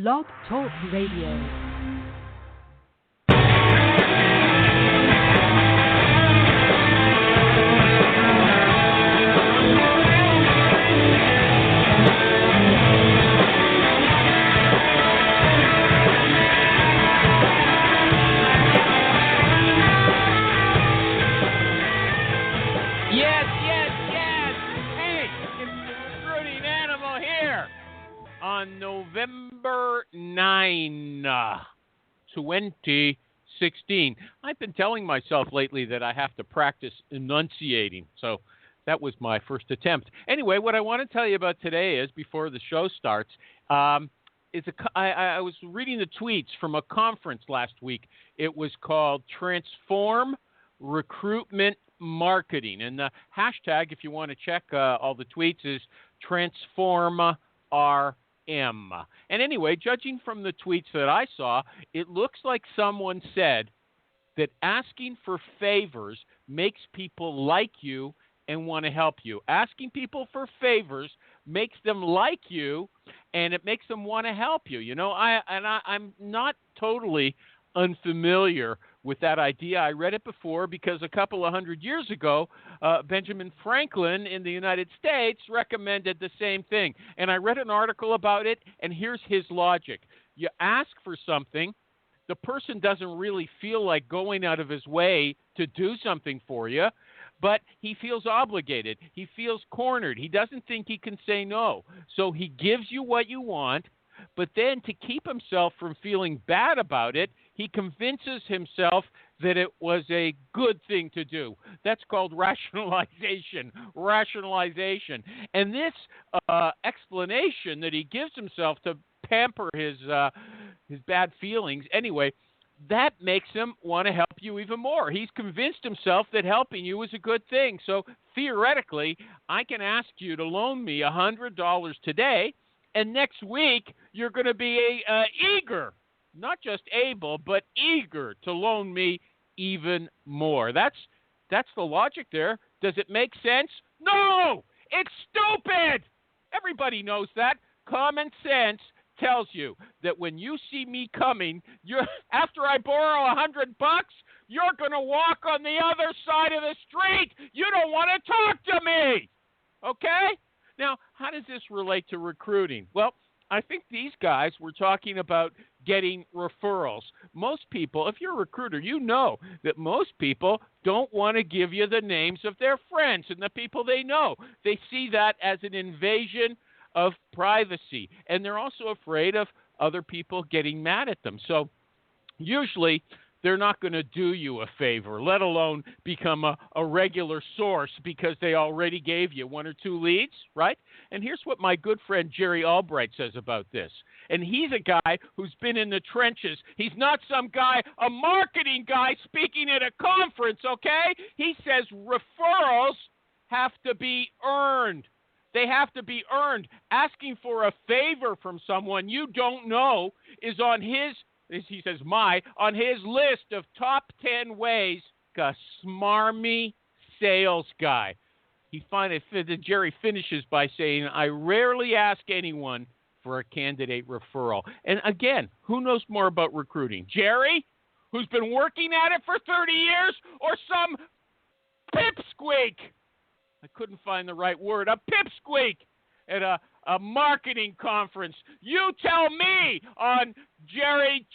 Blog Talk Radio. On November 9, 2016. I've been telling myself lately that I have to practice enunciating, so that was my first attempt. Anyway, what I want to tell you about today is, before the show starts, I was reading the tweets from a conference last week. It was called Transform Recruitment Marketing, and the hashtag, if you want to check all the tweets, is TransformRM. And anyway, judging from the tweets that I saw, it looks like someone said that asking for favors makes people like you and want to help you. Asking people for favors makes them like you, and it makes them want to help you. You know, I'm not totally unfamiliar with that idea. I read it before because a couple of hundred years ago, Benjamin Franklin in the United States recommended the same thing. And I read an article about it, and here's his logic. You ask for something, the person doesn't really feel like going out of his way to do something for you, but he feels obligated. He feels cornered. He doesn't think he can say no. So he gives you what you want, but then to keep himself from feeling bad about it, he convinces himself that it was a good thing to do. That's called rationalization. And this explanation that he gives himself to pamper his bad feelings, anyway, that makes him want to help you even more. He's convinced himself that helping you is a good thing. So theoretically, I can ask you to loan me $100 today, and next week you're going to be eager, not just able, but eager to loan me even more. That's the logic there. Does it make sense? No! It's stupid! Everybody knows that. Common sense tells you that when you see me coming, after I borrow $100, you're going to walk on the other side of the street. You don't want to talk to me. Okay? Now, how does this relate to recruiting? Well, I think these guys were talking about getting referrals. Most people, if you're a recruiter, you know that most people don't want to give you the names of their friends and the people they know. They see that as an invasion of privacy, and they're also afraid of other people getting mad at them. So usually they're not going to do you a favor, let alone become a regular source because they already gave you one or two leads, right? And here's what my good friend Jerry Albright says about this. And he's a guy who's been in the trenches. He's not some guy, a marketing guy speaking at a conference, okay? He says referrals have to be earned. They have to be earned. Asking for a favor from someone you don't know is on his, he says, on his list of top 10 ways a smarmy sales guy. Jerry finishes by saying, I rarely ask anyone for a candidate referral. And again, who knows more about recruiting? Jerry, who's been working at it for 30 years, or some pipsqueak? I couldn't find the right word. A pipsqueak at a marketing conference. You tell me on Jerry,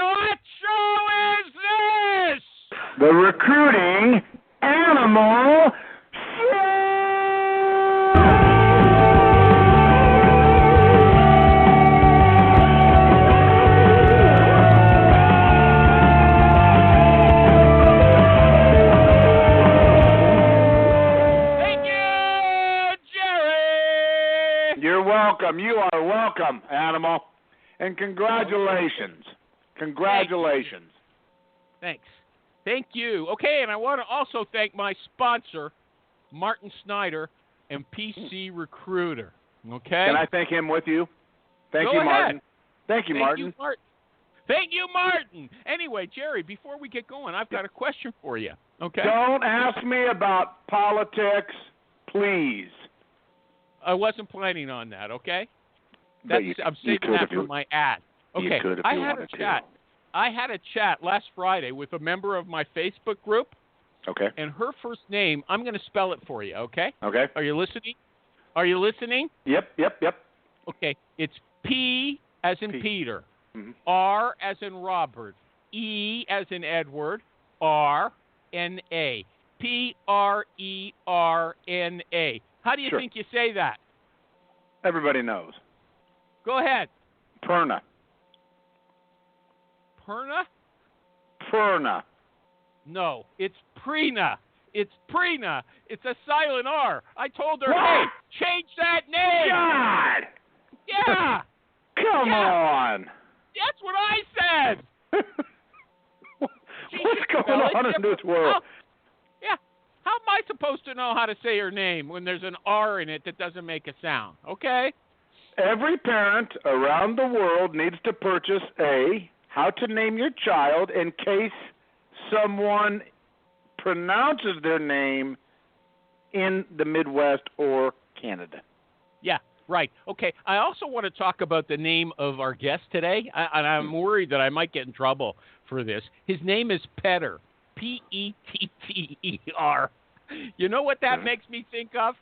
what show is this? The Recruiting Animal Show! You are welcome, Animal. And congratulations. Congratulations. Thanks. Thank you. Okay, and I want to also thank my sponsor, Martin Snyder and PC Recruiter. Okay? Can I thank him with you? Thank you, Martin. Thank you, Martin. Thank you, Martin. Anyway, Jerry, before we get going, I've got a question for you. Okay? Don't ask me about politics, please. I wasn't planning on that, okay? I'm saving that for my ad. Okay, I had a chat last Friday with a member of my Facebook group. Okay. And her first name, I'm going to spell it for you, okay? Okay. Are you listening? Are you listening? Yep. Okay, it's P as in Peter, R as in Robert, E as in Edward, R-N-A. P-R-E-R-N-A. How do you think you say that? Everybody knows. Go ahead. Perna. Perna? No, it's Prina. It's Prina. It's a silent R. I told her, hey, change that name. God! Yeah. Come on. That's what I said. What's going on in this world? How am I supposed to know how to say her name when there's an R in it that doesn't make a sound? Okay? Every parent around the world needs to purchase how to name your child in case someone pronounces their name in the Midwest or Canada. Yeah, right. Okay, I also want to talk about the name of our guest today, and I'm worried that I might get in trouble for this. His name is Petter, P-E-T-T-E-R. You know what that makes me think of?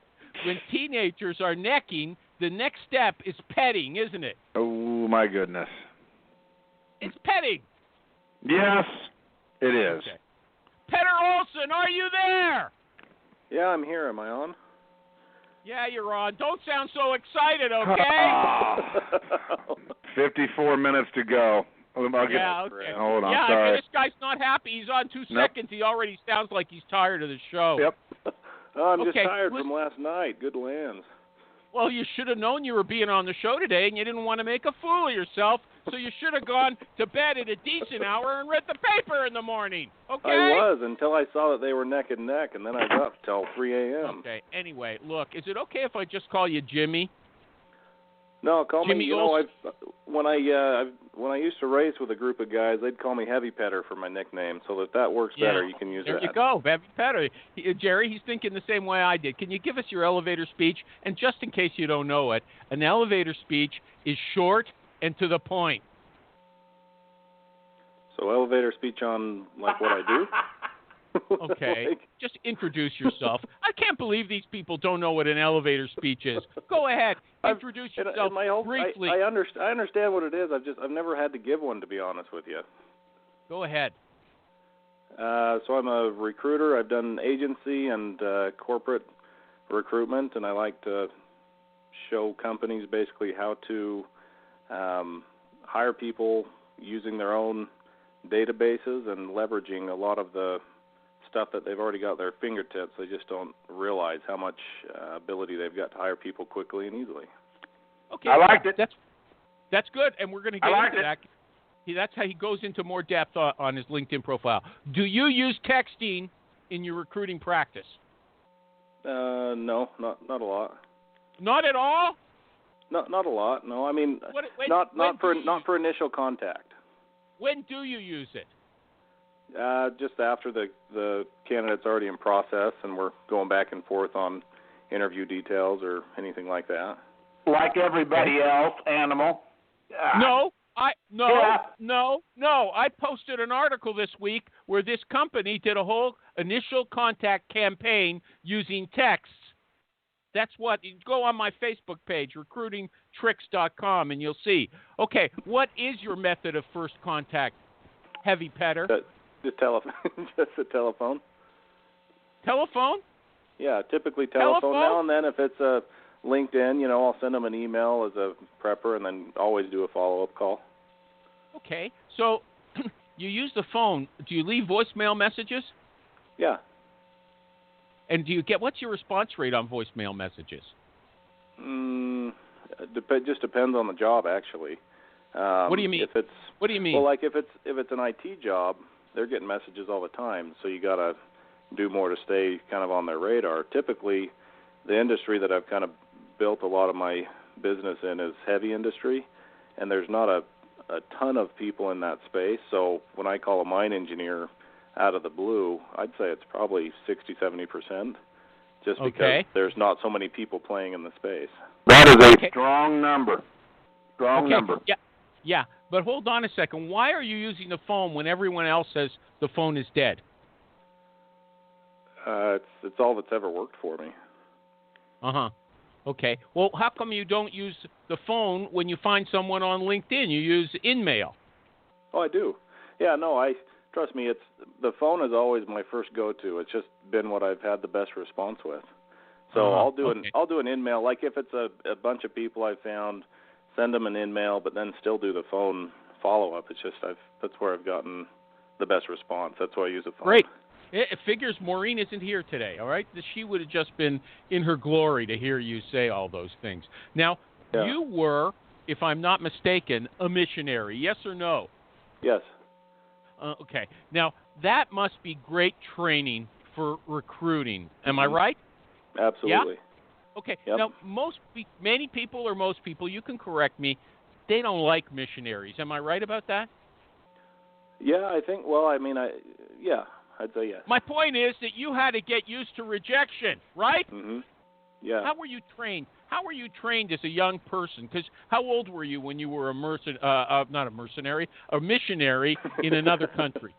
When teenagers are necking, the next step is petting, isn't it? Oh, my goodness. It's petting. Yes, it is. Okay. Petter Olsen, are you there? Yeah, I'm here. Am I on? Yeah, you're on. Don't sound so excited, okay? 54 minutes to go. Okay. Hold on, yeah, sorry. This guy's not happy. He's on 2 seconds. He already sounds like he's tired of the show. Yep. I'm just tired from last night. Good lands. Well, you should have known you were being on the show today, and you didn't want to make a fool of yourself, so you should have gone to bed at a decent hour and read the paper in the morning, okay? I was, until I saw that they were neck and neck, and then I was up till 3 a.m. Okay, anyway, look, is it okay if I just call you Jimmy? No, call Jimmy me, you know, when I used to race with a group of guys, they'd call me Heavy Petter for my nickname, so if that works better, you can use that. There you go, Heavy Petter. Jerry, he's thinking the same way I did. Can you give us your elevator speech? And just in case you don't know it, an elevator speech is short and to the point. So elevator speech on, like, what I do? Okay, just introduce yourself. I can't believe these people don't know what an elevator speech is. Go ahead, introduce yourself briefly. I understand what it is. I've never had to give one, to be honest with you. Go ahead. So I'm a recruiter. I've done agency and corporate recruitment, and I like to show companies basically how to hire people using their own databases and leveraging a lot of the stuff that they've already got at their fingertips. They just don't realize how much ability they've got to hire people quickly and easily. Okay, I liked it. That's good, and we're going to get into that. That's how he goes into more depth on his LinkedIn profile. Do you use texting in your recruiting practice? No, not a lot. Not at all? Not a lot. No, I mean not for initial contact. When do you use it? Just after the candidate's already in process and we're going back and forth on interview details or anything like that. Like everybody else, animal. No. I posted an article this week where this company did a whole initial contact campaign using texts. That's what, you go on my Facebook page, recruitingtricks.com, and you'll see. Okay, what is your method of first contact, Heavy Petter? Just a telephone. Telephone? Yeah, typically telephone. Now and then, if it's a LinkedIn, I'll send them an email as a prepper, and then always do a follow-up call. Okay, so you use the phone. Do you leave voicemail messages? Yeah. And what's your response rate on voicemail messages? Just depends on the job, actually. What do you mean? What do you mean? Well, like if it's an IT job, they're getting messages all the time, so you got to do more to stay kind of on their radar. Typically, the industry that I've kind of built a lot of my business in is heavy industry, and there's not a ton of people in that space. So when I call a mine engineer out of the blue, I'd say it's probably 60-70%, just because there's not so many people playing in the space. That is a strong number. Wrong number. Yeah, but hold on a second. Why are you using the phone when everyone else says the phone is dead? It's all that's ever worked for me. Uh-huh. Okay. Well, how come you don't use the phone when you find someone on LinkedIn? You use InMail. Oh, I do. Yeah, no, trust me, the phone is always my first go-to. It's just been what I've had the best response with. So I'll do an InMail. Like if it's a bunch of people I've found, send them an InMail, but then still do the phone follow-up. It's just that's where I've gotten the best response. That's why I use a phone. Great. It figures Maureen isn't here today, all right? She would have just been in her glory to hear you say all those things. Now, You were, if I'm not mistaken, a missionary, yes or no? Yes. Okay. Now, that must be great training for recruiting. Am I right? Absolutely. Yeah? Okay. Yep. Now, many people, you can correct me, they don't like missionaries. Am I right about that? Yeah, I think, I'd say yes. My point is that you had to get used to rejection, right? Mm-hmm. Yeah. How were you trained? How were you trained as a young person? Because how old were you when you were a missionary in another country?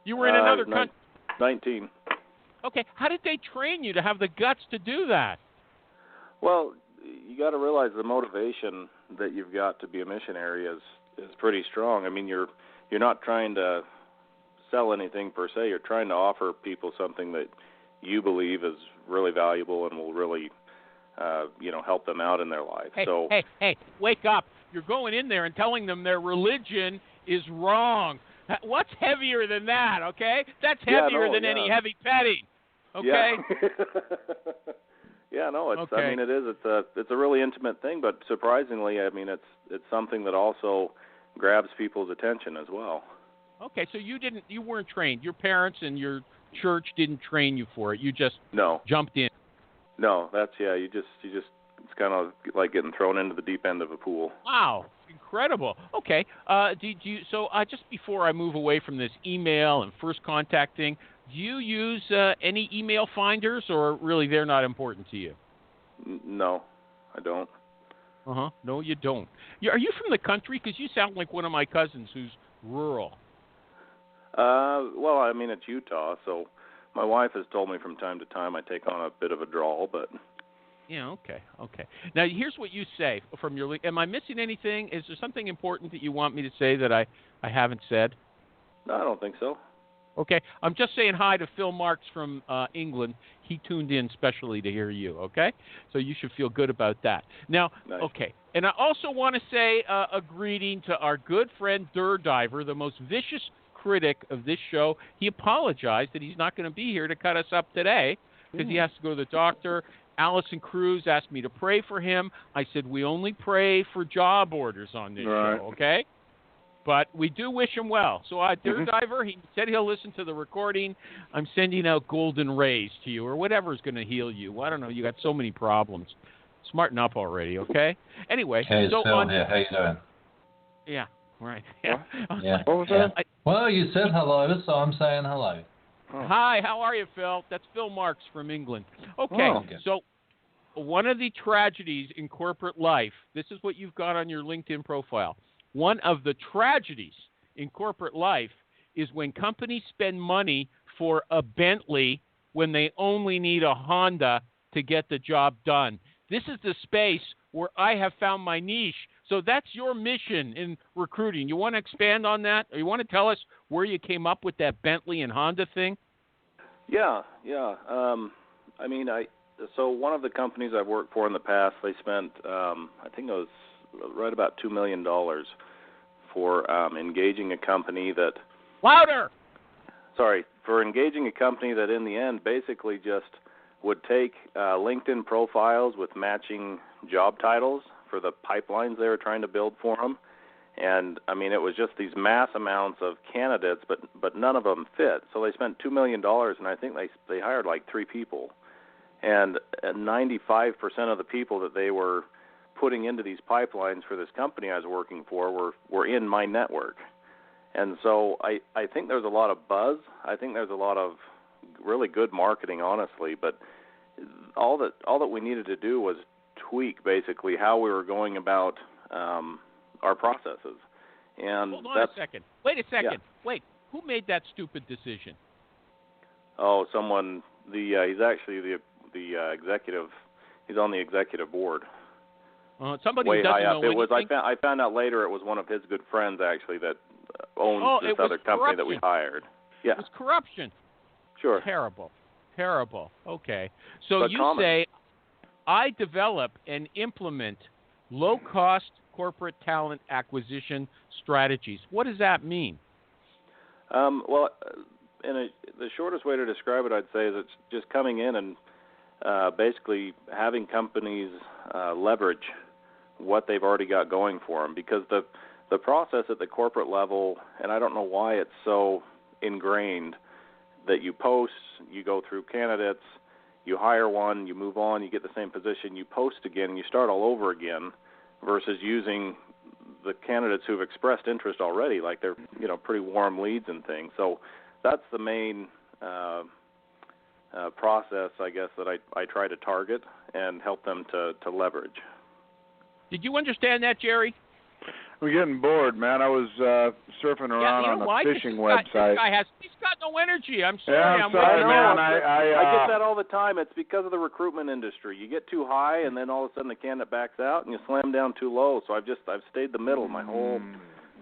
You were in another country. 19. Okay. How did they train you to have the guts to do that? Well, you got to realize the motivation that you've got to be a missionary is pretty strong. I mean, you're not trying to sell anything per se. You're trying to offer people something that you believe is really valuable and will really, help them out in their life. Hey, wake up. You're going in there and telling them their religion is wrong. What's heavier than that, okay? That's heavier than any heavy petting, okay? Yeah, no, it's. Okay. I mean, it is. It's a really intimate thing, but surprisingly, I mean, it's something that also grabs people's attention as well. Okay, so you weren't trained. Your parents and your church didn't train you for it. You just jumped in. No, you just it's kind of like getting thrown into the deep end of a pool. Wow, incredible. Okay, just before I move away from this email and first contact thing, do you use any email finders, or really they're not important to you? No, I don't. No, you don't. Are you from the country? Because you sound like one of my cousins who's rural. Well, I mean, it's Utah, so my wife has told me from time to time I take on a bit of a drawl, but... Yeah, okay. Now, here's what you say from your... Am I missing anything? Is there something important that you want me to say that I haven't said? No, I don't think so. Okay. I'm just saying hi to Phil Marks from England. He tuned in specially to hear you, okay? So you should feel good about that. Now, nice. Okay. And I also want to say a greeting to our good friend Dur Diver, the most vicious critic of this show. He apologized that he's not going to be here to cut us up today because he has to go to the doctor. Allison Cruz asked me to pray for him. I said we only pray for job orders on this show, okay? But we do wish him well. So Dur Diver, he said he'll listen to the recording. I'm sending out golden rays to you or whatever's going to heal you. I don't know. You got so many problems. Smarten up already, okay? Anyway. Hey, it's Phil here. How you doing? Yeah, right. Yeah. What was that? Well, you said hello, so I'm saying hello. Oh. Hi, how are you, Phil? That's Phil Marks from England. Okay, so one of the tragedies in corporate life, this is what you've got on your LinkedIn profile. One of the tragedies in corporate life is when companies spend money for a Bentley when they only need a Honda to get the job done. This is the space where I have found my niche. So that's your mission in recruiting. You want to expand on that? Or you want to tell us where you came up with that Bentley and Honda thing? Yeah. So one of the companies I've worked for in the past, they spent, I think it was right about $2 million for engaging a company that... Louder! Sorry, for engaging a company that in the end basically just would take LinkedIn profiles with matching job titles for the pipelines they were trying to build for them. And, I mean, it was just these mass amounts of candidates, but none of them fit. So they spent $2 million, and I think they hired like 3 people. And 95% of the people that they were putting into these pipelines for this company I was working for were in my network. And so I think there's a lot of buzz. I think there's a lot of really good marketing, honestly. But all that we needed to do was tweak basically how we were going about our processes. And hold on a second. Wait a second. Yeah. Wait. Who made that stupid decision? Oh, someone. He's actually the executive. He's on the executive board. Somebody Way who doesn't high up. know It was. anything? I found out later it was one of his good friends actually that owns this other company that we hired. Yeah. It was corruption. Sure. Terrible. Okay. So But you common. say, I develop and implement low-cost corporate talent acquisition strategies. What does that mean? Well, the shortest way to describe it, I'd say, is it's just coming in and basically having companies leverage what they've already got going for them. Because the process at the corporate level, and I don't know why it's so ingrained, that you post, you go through candidates, you hire one, you move on, you get the same position, you post again, and you start all over again, versus using the candidates who've expressed interest already, like they're pretty warm leads and things. So that's the main process, I guess, that I try to target and help them to leverage. Did you understand that, Jerry? I'm getting bored, man. I was surfing around on a fishing website. He's got no energy. I'm sorry. Yeah, I'm sorry, man. I get that all the time. It's because of the recruitment industry. You get too high, and then all of a sudden the candidate backs out, and you slam down too low. So I've stayed the middle my whole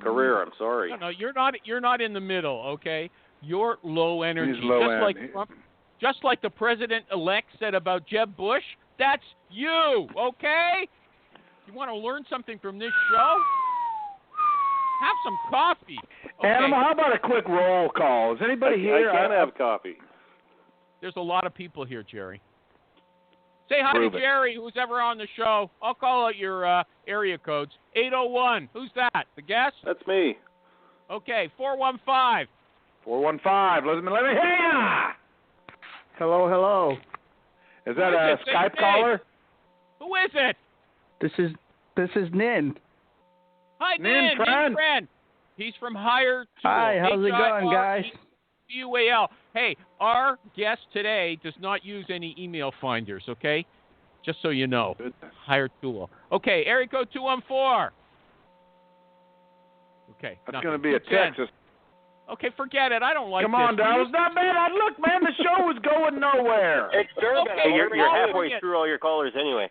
career. I'm sorry. No, you're not in the middle. Okay, you're low energy. He's low end. Like Trump, just like the president-elect said about Jeb Bush. That's you. Okay. You want to learn something from this show? Have some coffee. Okay. Animal, how about a quick roll call? Is anybody here? I can't have coffee. There's a lot of people here, Jerry. Say hi Prove to it. Jerry, who's ever on the show. I'll call out your area codes. 801. Who's that? The guest? That's me. Okay, 415. 415. Let me hear ya. Hello. Is that a Skype caller? Who is it? This is Nin. Hi, Nin, friend. He's from Hire Tool. Hi, how's it going, guys? HIRETUAL. Hey, our guest today does not use any email finders, okay? Just so you know. Goodness. Hire Tool. Okay, area code 214. Okay. That's going to be a Texas. Okay, forget it. I don't like Come this. on, Dallas. Not bad. Look, man, the show was going nowhere. It's Durbin. Okay, You're halfway through all your callers anyway.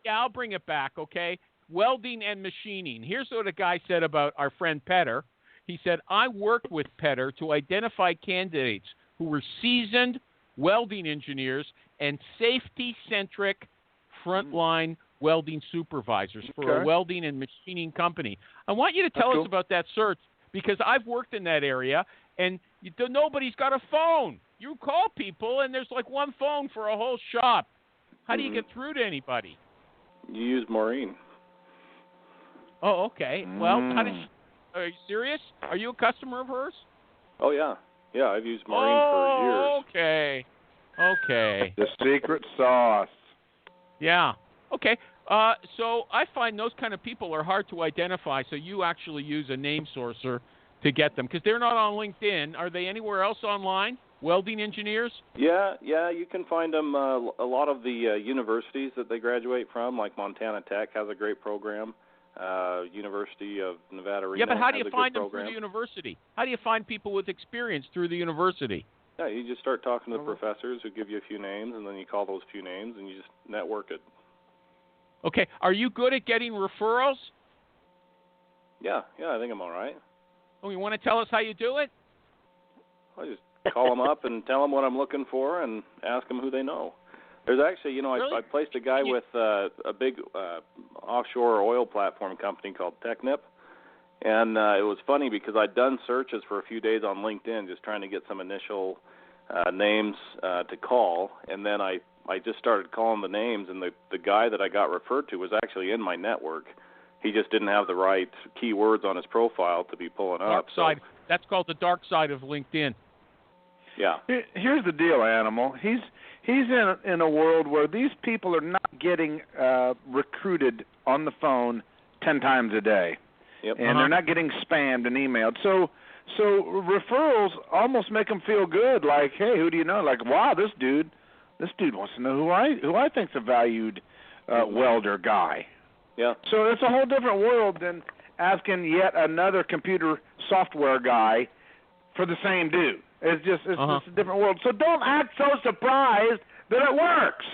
Yeah, I'll bring it back, okay? Welding and machining. Here's what a guy said about our friend Petter. He said, I worked with Petter to identify candidates who were seasoned welding engineers and safety-centric frontline welding supervisors for a welding and machining company. I want you to tell us about that search because I've worked in that area, and nobody's got a phone. You call people, and there's like one phone for a whole shop. How do you get through to anybody? You use Maureen. Oh, okay. Well, are you serious? Are you a customer of hers? Oh, yeah. Yeah, I've used Maureen for years. Okay. The secret sauce. Yeah. Okay. So I find those kind of people are hard to identify, so you actually use a name sourcer to get them because they're not on LinkedIn. Are they anywhere else online? Welding engineers? Yeah, you can find them. A lot of the universities that they graduate from, like Montana Tech, has a great program. University of Nevada, Reno. Yeah, but how do you has a find good them program. through the university? How do you find people with experience through the university? Yeah, you just start talking to the professors who give you a few names, and then you call those few names, and you just network it. Okay. Are you good at getting referrals? Yeah, I think I'm all right. Oh, you want to tell us how you do it? I just call them up and tell them what I'm looking for and ask them who they know. There's actually, Really? I placed a guy with a big offshore oil platform company called Technip, and it was funny because I'd done searches for a few days on LinkedIn just trying to get some initial names to call, and then I just started calling the names, and the guy that I got referred to was actually in my network. He just didn't have the right keywords on his profile to be pulling up. Side. That's called the dark side of LinkedIn. Yeah. Here's the deal, Animal. He's in a world where these people are not getting recruited on the phone 10 times a day. Yep. And they're not getting spammed and emailed. So referrals almost make them feel good. Like, hey, who do you know? Like, wow, this dude wants to know who I think's a valued welder guy. Yeah. So it's a whole different world than asking yet another computer software guy for the same dude. It's just a different world. So don't act so surprised that it works.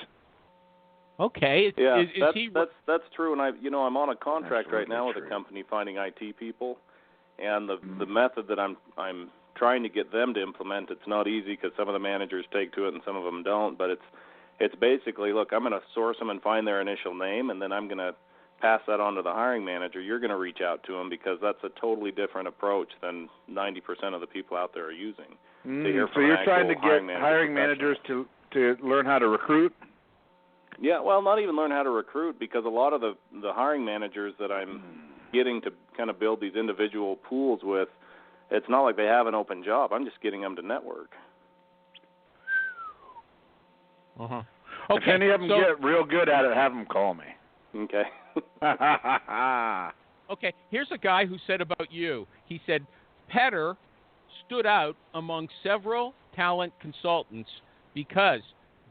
Okay. That's true. And I'm on a contract right now with a company finding IT people, and the method that I'm trying to get them to implement, it's not easy because some of the managers take to it and some of them don't. But it's basically, look, I'm going to source them and find their initial name, and then I'm going to pass that on to the hiring manager. You're going to reach out to them because that's a totally different approach than 90% of the people out there are using. So you're trying to get hiring managers to learn how to recruit? Yeah, well, not even learn how to recruit, because a lot of the hiring managers that I'm getting to kind of build these individual pools with, it's not like they have an open job. I'm just getting them to network. Okay. If any of them get real good at it, have them call me. Okay. Okay, here's a guy who said about you. He said, Petter stood out among several talent consultants because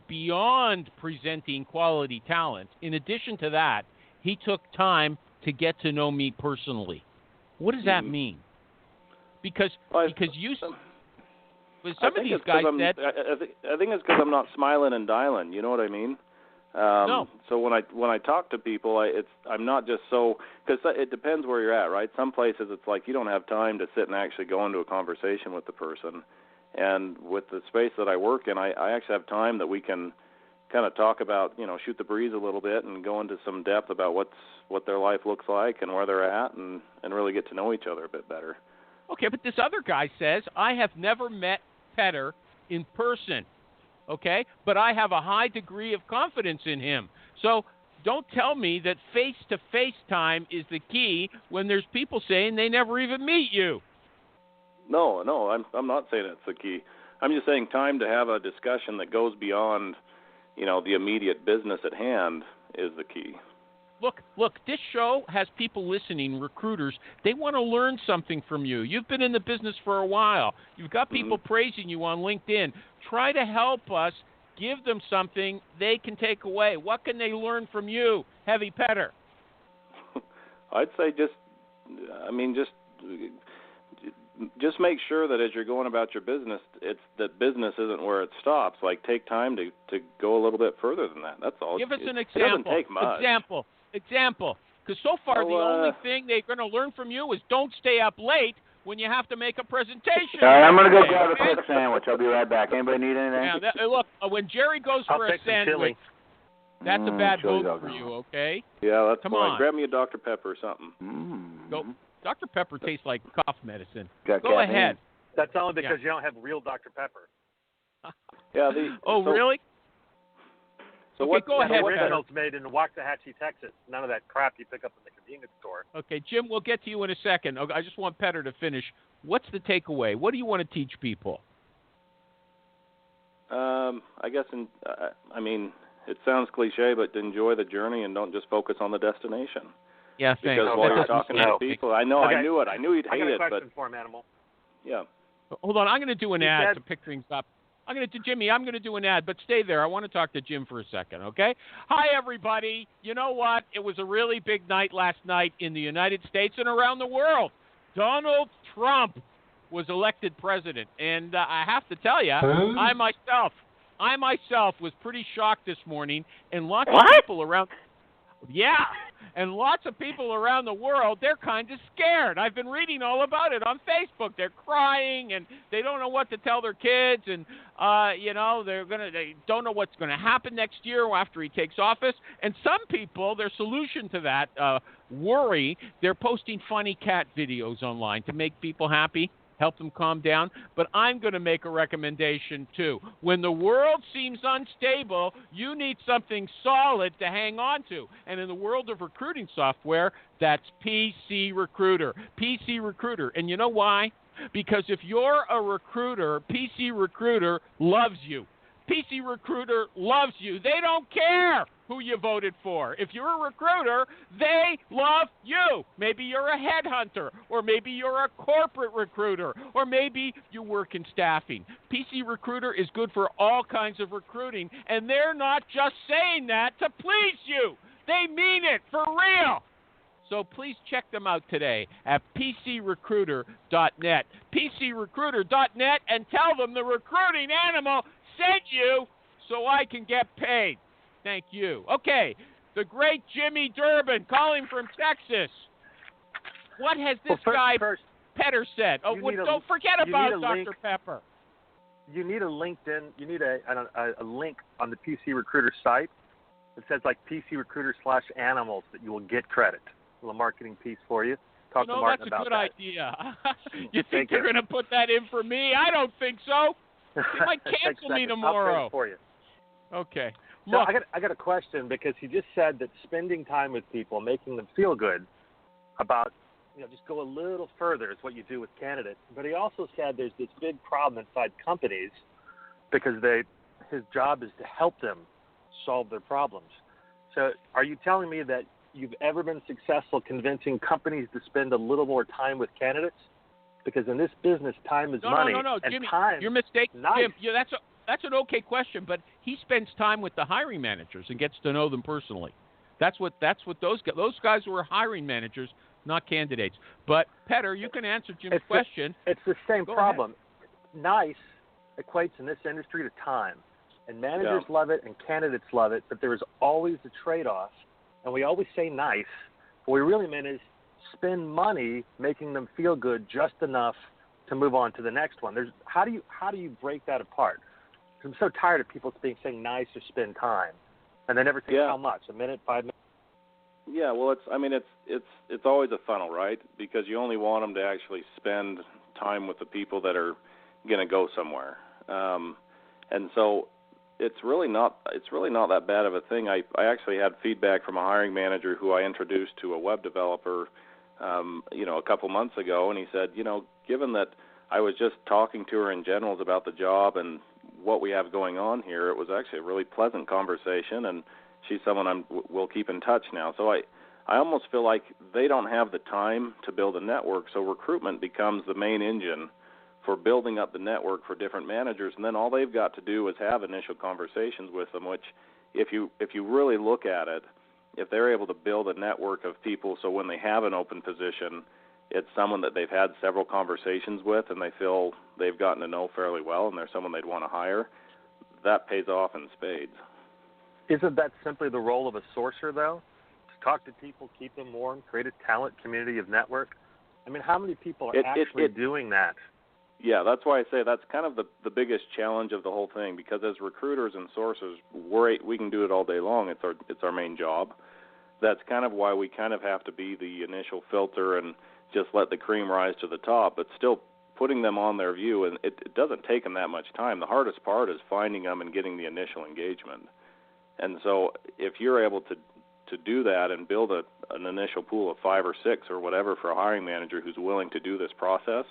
beyond presenting quality talent, in addition to that, he took time to get to know me personally. What does that mean? Because you... Some of these guys said... I think it's because I'm not smiling and dialing. You know what I mean? No. So when I talk to people, I'm not just so, because it depends where you're at, right? Some places it's like you don't have time to sit and actually go into a conversation with the person. And with the space that I work in, I actually have time that we can kind of talk about, shoot the breeze a little bit and go into some depth about what their life looks like and where they're at, and really get to know each other a bit better. Okay, but this other guy says, I have never met Petter in person, but I have a high degree of confidence in him. So don't tell me that face-to-face time is the key when there's people saying they never even meet you. No, I'm not saying it's the key. I'm just saying time to have a discussion that goes beyond, the immediate business at hand is the key. Look, this show has people listening, recruiters. They want to learn something from you. You've been in the business for a while. You've got people praising you on LinkedIn. Try to help us give them something they can take away. What can they learn from you, Heavy Petter? I'd say just make sure that as you're going about your business, that business isn't where it stops. Like, take time to go a little bit further than that. That's all. Give us an example. It doesn't take much. Example. Because so far the only thing they're going to learn from you is don't stay up late when you have to make a presentation. All right, I'm going to go grab a quick sandwich. I'll be right back. Anybody need anything? Yeah, look, when Jerry goes for a sandwich, that's a bad vote for you, okay? Yeah, that's Come fine. on. Grab me a Dr. Pepper or something. Go. Dr. Pepper tastes like cough medicine. Go ahead. That's only because you don't have real Dr. Pepper. Really? So go ahead. The original's made in Waxahachie, Texas. None of that crap you pick up in the convenience store. Okay, Jim, we'll get to you in a second. Okay, I just want Petter to finish. What's the takeaway? What do you want to teach people? I guess, it sounds cliche, but enjoy the journey and don't just focus on the destination. Yeah, thanks. Because while you're talking to people, I know, okay. I knew it. I knew he'd hate it. I got a question for him, Animal. Yeah. Hold on, I'm going to do an ad to pick things up. Jimmy, I'm going to do an ad, but stay there. I want to talk to Jim for a second, okay? Hi, everybody. You know what? It was a really big night last night in the United States and around the world. Donald Trump was elected president, and I have to tell you, I myself was pretty shocked this morning, and lots of people around... Yeah, and lots of people around the world, they're kind of scared. I've been reading all about it on Facebook. They're crying, and they don't know what to tell their kids, and, they don't know what's going to happen next year after he takes office. And some people, their solution to that worry, they're posting funny cat videos online to make people happy, help them calm down. But I'm going to make a recommendation, too. When the world seems unstable, you need something solid to hang on to. And in the world of recruiting software, that's PC Recruiter. PC Recruiter. And you know why? Because if you're a recruiter, PC Recruiter loves you. PC Recruiter loves you. They don't care who you voted for. If you're a recruiter, they love you. Maybe you're a headhunter, or maybe you're a corporate recruiter, or maybe you work in staffing. PC Recruiter is good for all kinds of recruiting, and they're not just saying that to please you. They mean it for real. So please check them out today at pcrecruiter.net. pcrecruiter.net, and tell them the recruiting animal sent you so I can get paid. Thank you. Okay, the great Jimmy Durbin calling from Texas. What has this guy, Petter, said? Oh, don't forget about Dr. Pepper. You need a LinkedIn. You need a link on the PC Recruiter site that says like PC Recruiter /animals that you will get credit. A little marketing piece for you. Talk to Martin about that. That's a good idea. You think they're going to put that in for me? I don't think so. They might cancel me tomorrow. I'll for you. Okay. So Look, I got a question, because he just said that spending time with people, making them feel good about, just go a little further is what you do with candidates. But he also said there's this big problem inside companies because his job is to help them solve their problems. So are you telling me that you've ever been successful convincing companies to spend a little more time with candidates? Because in this business, time is money. No, and Jimmy, time, you're mistaken. nice. Jim, that's an okay question, but he spends time with the hiring managers and gets to know them personally. That's what those guys were hiring managers, not candidates. But Petter, you can answer Jim's question. It's the same Go problem. Ahead. Nice equates in this industry to time, and managers love it and candidates love it. But there is always a trade-off, and we always say nice. What we really mean is spend money making them feel good just enough to move on to the next one. How do you break that apart? I'm so tired of people saying nice or spend time, and they never say how much. A minute, 5 minutes. Yeah, well, it's always a funnel, right? Because you only want them to actually spend time with the people that are going to go somewhere, and so it's really not that bad of a thing. I actually had feedback from a hiring manager who I introduced to a web developer, a couple months ago, and he said, given that I was just talking to her in general about the job and what we have going on here, it was actually a really pleasant conversation, and she's someone we'll keep in touch now. So I almost feel like they don't have the time to build a network, so recruitment becomes the main engine for building up the network for different managers, and then all they've got to do is have initial conversations with them, which if you really look at it, if they're able to build a network of people so when they have an open position, it's someone that they've had several conversations with and they feel they've gotten to know fairly well and they're someone they'd want to hire, that pays off in spades. Isn't that simply the role of a sourcer, though? To talk to people, keep them warm, create a talent community of network? I mean, how many people are actually doing that? Yeah, that's why I say that's kind of the biggest challenge of the whole thing, because as recruiters and sourcers, we can do it all day long. It's our main job. That's kind of why we kind of have to be the initial filter and just let the cream rise to the top, but still putting them on their view, and it doesn't take them that much time. The hardest part is finding them and getting the initial engagement. And so if you're able to do that and build an initial pool of 5 or 6 or whatever for a hiring manager who's willing to do this process,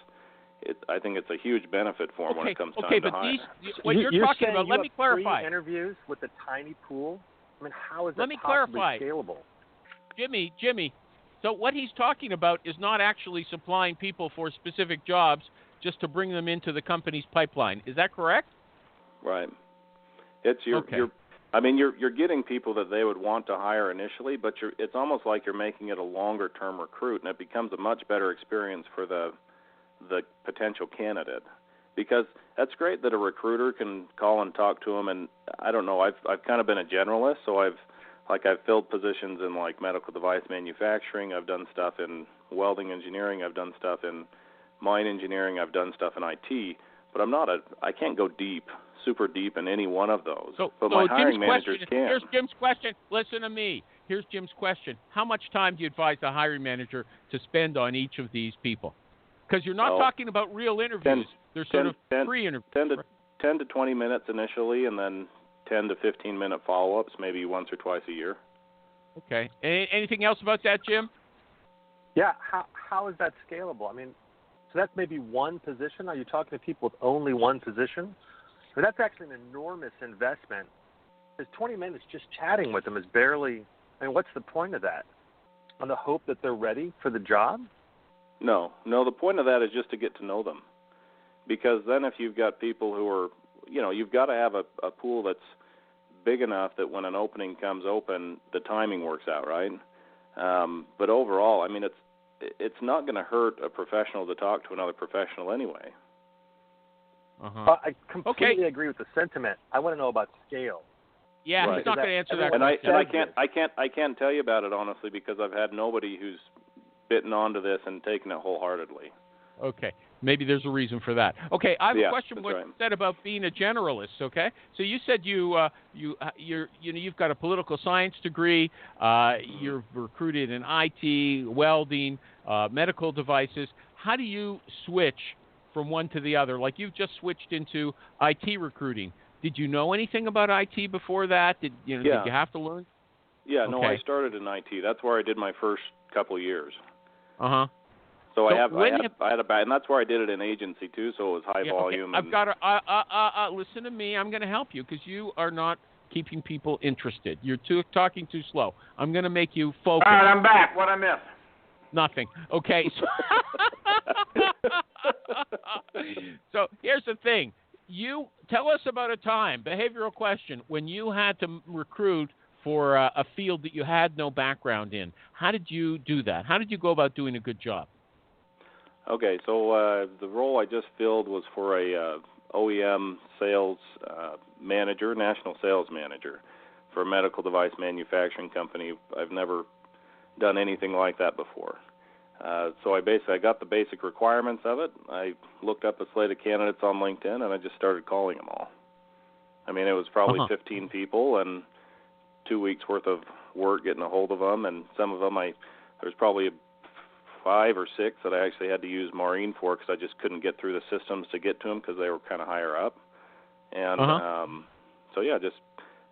I think it's a huge benefit for them when it comes time to hire. What you're talking about, let me clarify. Free interviews with a tiny pool? I mean, how is that possibly clarify. scalable? Jimmy, so what he's talking about is not actually supplying people for specific jobs just to bring them into the company's pipeline. Is that correct? Right. You're getting people that they would want to hire initially, but it's almost like you're making it a longer-term recruit, and it becomes a much better experience for the potential candidate. Because that's great that a recruiter can call and talk to them, and I don't know, I've kind of been a generalist, so I've filled positions in like medical device manufacturing, I've done stuff in welding engineering, I've done stuff in mine engineering, I've done stuff in IT, but I can't go super deep in any one of those. But my hiring managers can. Here's Jim's question. Listen to me. Here's Jim's question. How much time do you advise the hiring manager to spend on each of these people? Because you're not talking about real interviews. They're sort of pre-interviews. 10 to 20 minutes initially, and then 10 to 15-minute follow-ups, maybe once or twice a year. Okay. Anything else about that, Jim? Yeah. How is that scalable? I mean, so that's maybe one position. Are you talking to people with only one position? So that's actually an enormous investment. Because 20 minutes just chatting with them is barely. I mean, what's the point of that? On the hope that they're ready for the job? No. The point of that is just to get to know them. Because then if you've got people who are, you've got to have a pool that's big enough that when an opening comes open, the timing works out, right? But overall, I mean, it's not going to hurt a professional to talk to another professional anyway. I completely agree with the sentiment. I want to know about scale. Yeah, right. He's not going to answer that and question. I can't tell you about it honestly because I've had nobody who's bitten onto this and taken it wholeheartely. Okay, maybe there's a reason for that. Okay, I have a question. What you said about being a generalist? Okay, so you said you've got a political science degree. You're recruited in IT, welding, medical devices. How do you switch from one to the other? Like you've just switched into IT recruiting. Did you know anything about IT before that? Did you have to learn? Yeah, okay. No, I started in IT. That's where I did my first couple of years. So I had and that's where I did it in agency too. So it was high volume. Okay. I've got to listen to me. I'm going to help you because you are not keeping people interested. You're talking too slow. I'm going to make you focus. All right, I'm back. What I missed? Nothing. Okay. So here's the thing. You tell us about a time, behavioral question, when you had to recruit for a field that you had no background in. How did you do that? How did you go about doing a good job? Okay, so the role I just filled was for a OEM sales manager, national sales manager for a medical device manufacturing company. I've never done anything like that before. So I got the basic requirements of it. I looked up a slate of candidates on LinkedIn, and I just started calling them all. I mean, it was probably 15 people and 2 weeks worth of work getting a hold of them, and some of them there's probably 5 or 6 that I actually had to use Maureen for because I just couldn't get through the systems to get to them because they were kind of higher up. And just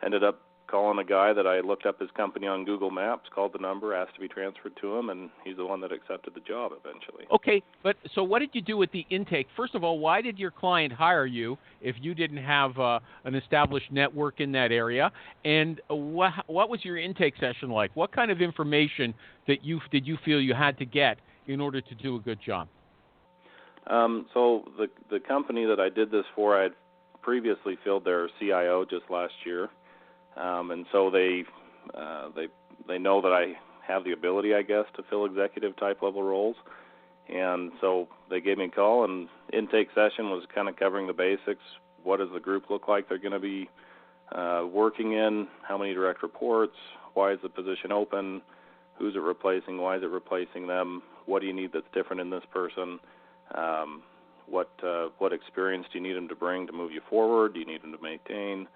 ended up calling a guy that I looked up his company on Google Maps, called the number, asked to be transferred to him, and he's the one that accepted the job eventually. Okay, but so what did you do with the intake? First of all, why did your client hire you if you didn't have an established network in that area? And what was your intake session like? What kind of information did you feel you had to get in order to do a good job? So the company that I did this for, I had previously filled their CIO just last year. And so they know that I have the ability, I guess, to fill executive type level roles. And so they gave me a call, and intake session was kind of covering the basics. What does the group look like they're going to be working in? How many direct reports? Why is the position open? Who's it replacing? Why is it replacing them? What do you need that's different in this person? What experience do you need them to bring to move you forward? Do you need them to maintain?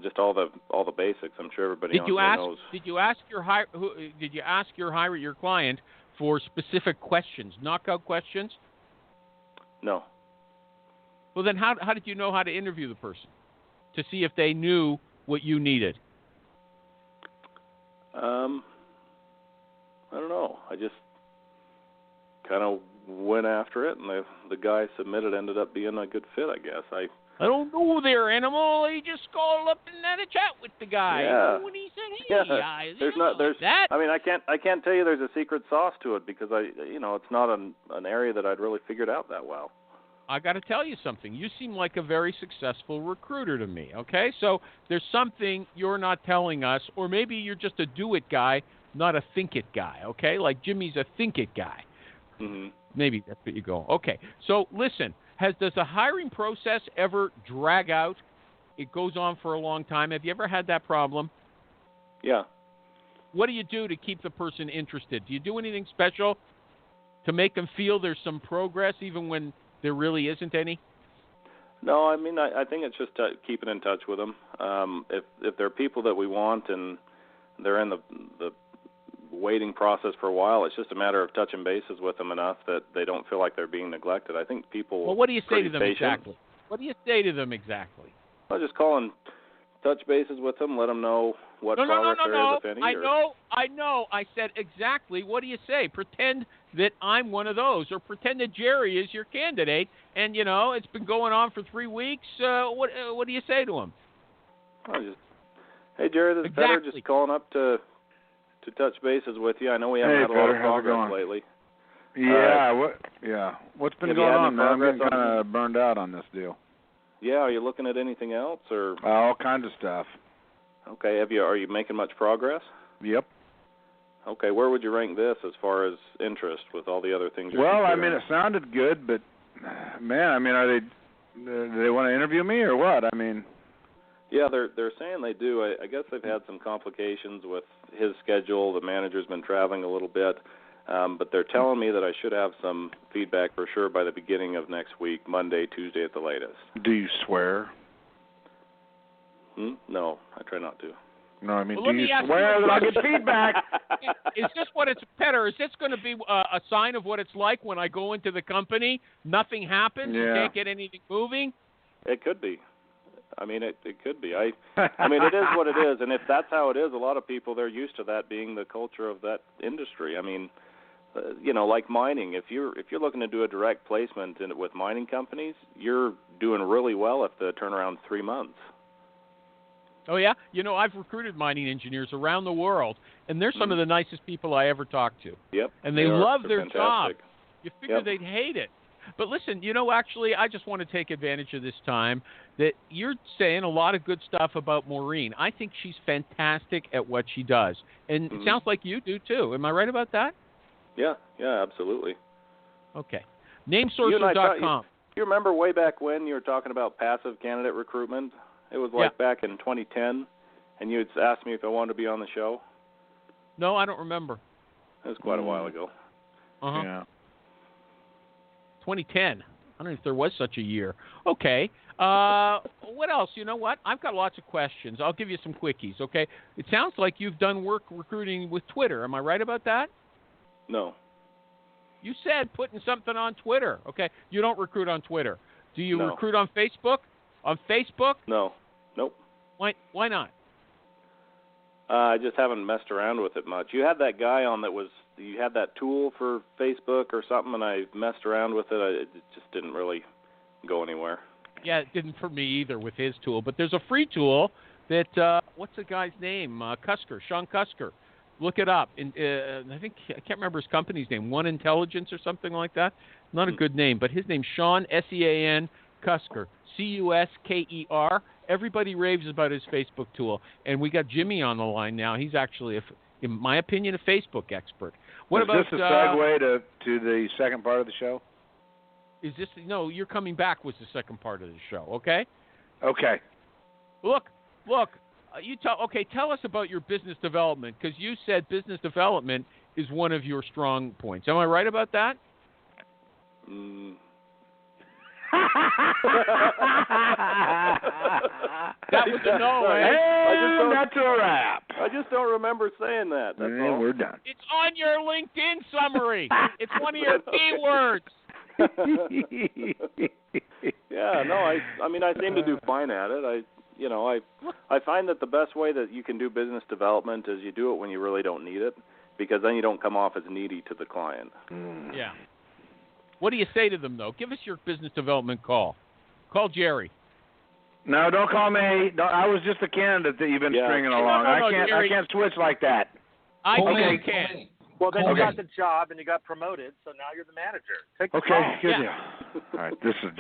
Just all the basics. I'm sure everybody knows. Did you ask your client for specific questions, knockout questions? No. Well, then how did you know how to interview the person to see if they knew what you needed? I don't know. I just kind of went after it, and the guy submitted ended up being a good fit, I guess. I don't know there, animal. He just called up and had a chat with the guy. Yeah. When he said, "Hey, that." I mean, I can't tell you there's a secret sauce to it because it's not an area that I'd really figured out that well. I got to tell you something. You seem like a very successful recruiter to me. Okay, so there's something you're not telling us, or maybe you're just a do-it guy, not a think-it guy. Okay, like Jimmy's a think-it guy. Mm-hmm. Maybe that's what you go. Okay, so listen. Does the hiring process ever drag out? It goes on for a long time. Have you ever had that problem? Yeah. What do you do to keep the person interested? Do you do anything special to make them feel there's some progress even when there really isn't any? No, I mean, I think it's just keeping in touch with them. If there are people that we want and they're in the waiting process for a while, it's just a matter of touching bases with them enough that they don't feel like they're being neglected. I think people. Well, what do you say to them patient. exactly? What do you say to them exactly? I'll just call and touch bases with them, let them know what progress there is, if any. I know. I said exactly. What do you say? Pretend that I'm one of those, or pretend that Jerry is your candidate, and it's been going on for 3 weeks. What do you say to him? Hey Jerry, this is better. Just calling up to touch bases with you. I know we haven't had a lot of progress lately. Yeah. What's been going on, man? I'm getting kind of burned out on this deal. Yeah, are you looking at anything else or? All kinds of stuff. Okay, are you making much progress? Yep. Okay, where would you rank this as far as interest with all the other things you're Well, I considering? mean, it sounded good, but man, I mean, do they want to interview me or what? I mean, Yeah, they're saying they do. I guess they've had some complications with his schedule. The manager's been traveling a little bit, but they're telling me that I should have some feedback for sure by the beginning of next week, Monday, Tuesday at the latest. do you swear? No, I try not to. No, I mean, Well, do let me you ask swear you a that I'll get feedback? Is this what it's, Petter, is this going to be a sign of what it's like when I go into the company? Nothing happens? You Yeah. can't get anything moving? It could be. I mean, it could be. I mean, it is what it is, and if that's how it is, a lot of people, they're used to that being the culture of that industry. I mean, like mining. If you're looking to do a direct placement with mining companies, you're doing really well if the turnaround's 3 months. Oh, yeah? I've recruited mining engineers around the world, and they're some of the nicest people I ever talked to. Yep. And they love their fantastic. job. You figure Yep. they'd hate it. But listen, actually, I just want to take advantage of this time that you're saying a lot of good stuff about Maureen. I think she's fantastic at what she does. And it sounds like you do, too. Am I right about that? Yeah, absolutely. Okay. You Namesources.com. You remember way back when you were talking about passive candidate recruitment? It was like back in 2010, and you had asked me if I wanted to be on the show. No, I don't remember. It was quite a while ago. Uh-huh. Yeah. 2010. I don't know if there was such a year. Okay. What else? You know what? I've got lots of questions. I'll give you some quickies, okay? It sounds like you've done work recruiting with Twitter. Am I right about that? No. You said putting something on Twitter. Okay. You don't recruit on Twitter. Do you No. recruit on Facebook? On Facebook? No. Nope. Why not? I just haven't messed around with it much. You had that guy on you had that tool for Facebook or something, and I messed around with it. It just didn't really go anywhere. Yeah, it didn't for me either with his tool. But there's a free tool that, what's the guy's name? Cusker, Sean Cusker. Look it up. And I can't remember his company's name, One Intelligence or something like that. Not a good name, but his name's Sean, Sean, Cusker, Cusker. Everybody raves about his Facebook tool. And we got Jimmy on the line now. He's actually, in my opinion, a Facebook expert. What Is about this a segue to the second part of the show? Is this, no, you're coming back was the second part of the show, okay? Okay. Look, tell us about your business development, because you said business development is one of your strong points. Am I right about that? That was a no, And that's a wrap. I just don't remember saying that. That's And all. we're done. It's on your LinkedIn summary. It's one of your keywords. Yeah, no, I mean, I seem to do fine at it. I find that the best way that you can do business development is you do it when you really don't need it, because then you don't come off as needy to the client. Yeah. What do you say to them, though? Give us your business development call. Call Jerry. No, don't call me. I was just a candidate that you've been stringing along. No, I can't switch like that. I Call think me, you call can. me. Well, then you Okay. got the job and you got promoted, so now you're the manager. Take the Okay, call. good Yeah. deal. All right, this is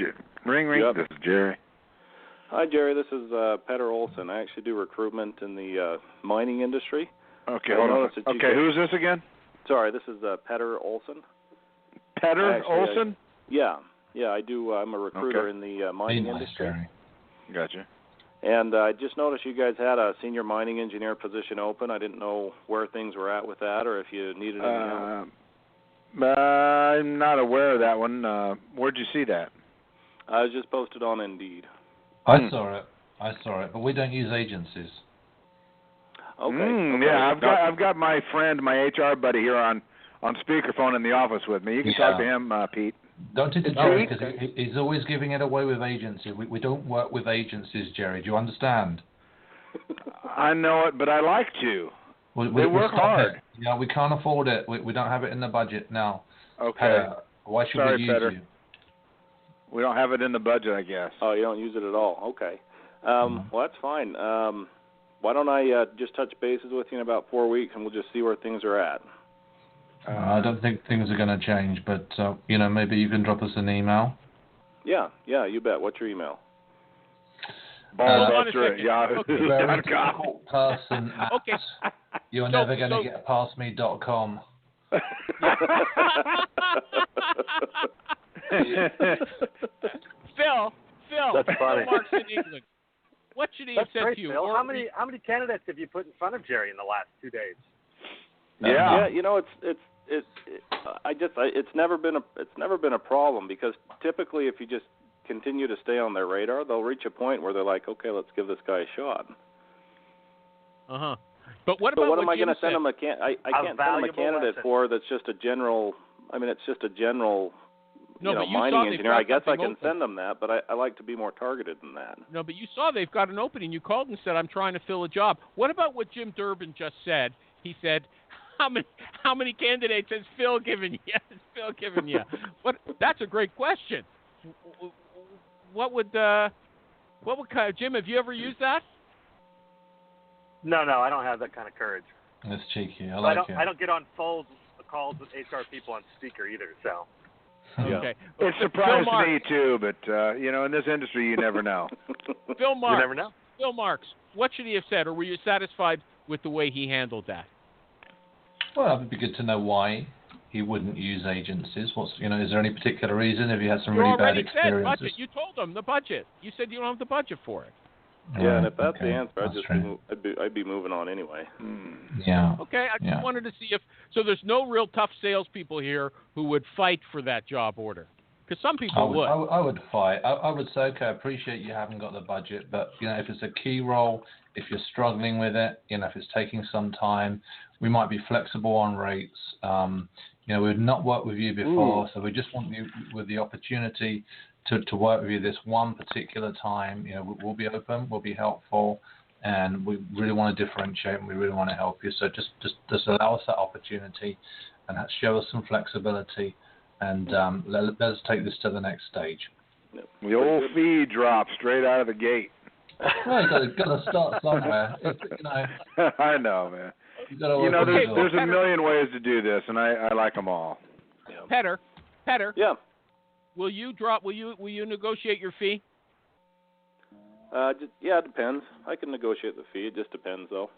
ring. Yep. This is Jerry. Hi, Jerry. This is Petter Olsen. I actually do recruitment in the mining industry. Okay, I hold on. noticed that you Okay, guys- who's this again? Sorry, this is Petter Olsen. Petter Actually, Olsen? Yeah, I do. I'm a recruiter Okay. in the Be mining nice, industry. Jerry. Gotcha. And I just noticed you guys had a senior mining engineer position open. I didn't know where things were at with that, or if you needed any help. I'm not aware of that one. Where'd you see that? I was just posted on Indeed. I saw it, but we don't use agencies. Okay. Yeah, I've got my friend, my HR buddy here on speakerphone in the office with me. You can talk to him, Pete. Don't do it to Jerry, because he's always giving it away with agencies. We don't work with agencies, Jerry. Do you understand? I know it, but I like to. They work stop hard. it. Yeah, we can't afford it. We don't have it in the budget now. Okay. Why should Sorry, we use Petter. you? We don't have it in the budget, I guess. Oh, you don't use it at all. Okay. Well, that's fine. Why don't I just touch bases with you in about 4 weeks, and we'll just see where things are at. I don't think things are going to change, but maybe you can drop us an email. Yeah, you bet. What's your email? Very difficult person at you're never going to get past me.com. Phil, that's funny. Mark's in England. What should he have said to you? Phil. How many candidates have you put in front of Jerry in the last 2 days? Yeah, you know, it's never been a problem, because typically if you just continue to stay on their radar, they'll reach a point where they're like, okay, let's give this guy a shot. But what about what am I going to send him? I can't send him a candidate for that's just a general. I mean, it's just a general. Mining engineer. I guess I can send them that, but I like to be more targeted than that. No, but you saw they've got an opening. You called and said, I'm trying to fill a job. What about what Jim Durbin just said? He said, how many candidates has Phil given you? That's a great question. What would Jim, have you ever used that? No, I don't have that kind of courage. That's cheeky. I don't get on calls with HR people on speaker either, so. Okay. It surprised me too, but in this industry you never know. Phil Marks. You never know. Phil Marks, what should he have said, or were you satisfied with the way he handled that? Well, it would be good to know why he wouldn't use agencies. Is there any particular reason? Have you had some really bad experiences? Said budget. You told him the budget. You said you don't have the budget for it. Yeah, and if that's the answer, I'd be moving on anyway. Yeah. Okay, I just wanted to see if there's no real tough salespeople here who would fight for that job order, because some people would. I would fight. I would say, okay, I appreciate you haven't got the budget, but if it's a key role, if you're struggling with it, if it's taking some time, we might be flexible on rates. We've not worked with you before, so we just want you with the opportunity to work with you this one particular time. We'll be open, we'll be helpful, and we really want to differentiate, and we really want to help you. So just allow us that opportunity, and show us some flexibility, and let's take this to the next stage. The old fee drops straight out of the gate. Well, you've got to start somewhere. I know, man. There's a million ways to do this, and I like them all. Petter. Yeah. Will you negotiate your fee? It depends. I can negotiate the fee. It just depends, though.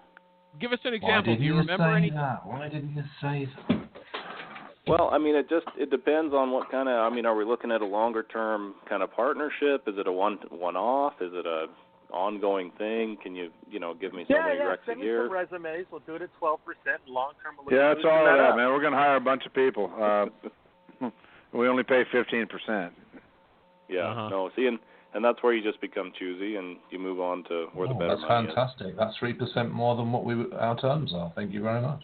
Give us an example. Do you remember anything? Why didn't you say that? Well, I mean, it depends on what kind of. I mean, are we looking at a longer term kind of partnership? Is it a one-off? Is it a ongoing thing? Can you give me so many recs a send year? Me some resumes. We'll do it at 12%. Long term. Yeah, that's all that, man. We're going to hire a bunch of people. We only pay 15%. Yeah, no. See, and that's where you just become choosy and you move on to where the better money is. That's fantastic. That's 3% more than what our terms are. Thank you very much.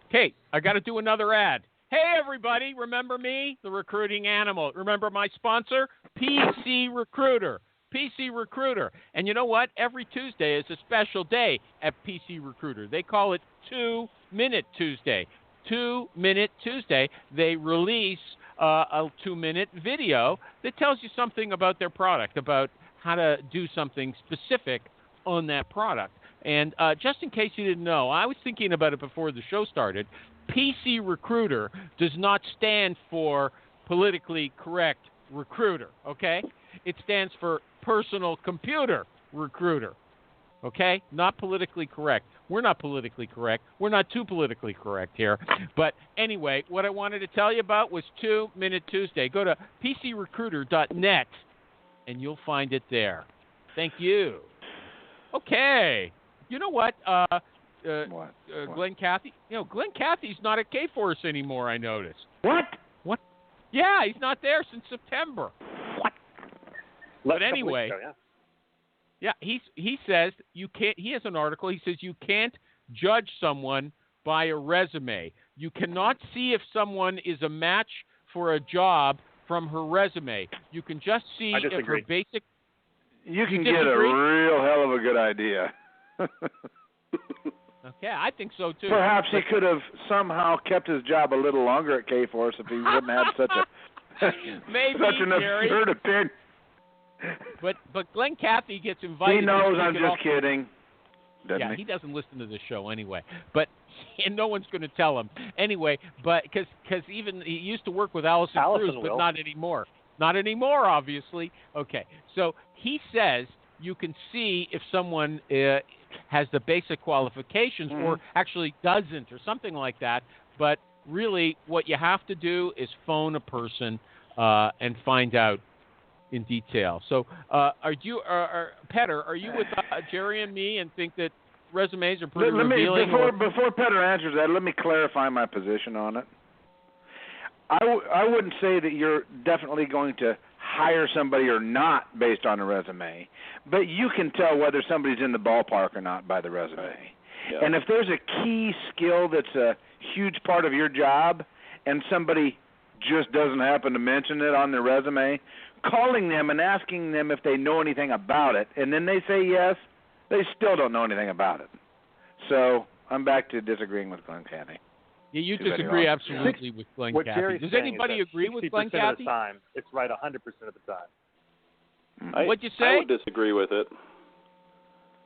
Okay, I got to do another ad. Hey, everybody, remember me, the recruiting animal. Remember my sponsor, PC Recruiter. PC Recruiter. And you know what? Every Tuesday is a special day at PC Recruiter. They call it 2-Minute Tuesday. 2-Minute Tuesday. They release a 2-minute video that tells you something about their product, about how to do something specific on that product. And just in case you didn't know, I was thinking about it before the show started. PC Recruiter does not stand for politically correct recruiter, okay? It stands for personal computer recruiter, okay? Not politically correct. We're not politically correct. We're not too politically correct here. But anyway, what I wanted to tell you about was 2-Minute Tuesday. Go to pcrecruiter.net, and you'll find it there. Thank you. Okay. You know what? Glenn Cathy? Glenn Cathy's not at K-Force anymore, I noticed. What? Yeah, he's not there since September. What? But anyway... Yeah, he says you can't. He has an article. He says you can't judge someone by a resume. You cannot see if someone is a match for a job from her resume. You can just see if her basic. You can get a real hell of a good idea. Okay, I think so too. Perhaps he could have somehow kept his job a little longer at K-Force if he wouldn't have such an absurd opinion. But Glenn Cathy gets invited. He knows I'm just kidding. He doesn't listen to the show anyway. And no one's going to tell him anyway. But because even he used to work with Allison Cruz, but not anymore. Not anymore, obviously. Okay, so he says you can see if someone has the basic qualifications or actually doesn't or something like that. But really, what you have to do is phone a person and find out in detail. So, Petter, are you with Jerry and me and think that resumes are pretty revealing? Before Petter answers that, let me clarify my position on it. I wouldn't say that you're definitely going to hire somebody or not based on a resume, but you can tell whether somebody's in the ballpark or not by the resume. Yeah. And if there's a key skill that's a huge part of your job and somebody just doesn't happen to mention it on their resume, calling them and asking them if they know anything about it, and then they say yes, they still don't know anything about it. So I'm back to disagreeing with Glenn Cathy. Yeah, you disagree absolutely with Glenn Cathy. Does anybody agree with Glenn Cathy? 60% of the time, it's right 100% of the time. What'd you say? I would disagree with it.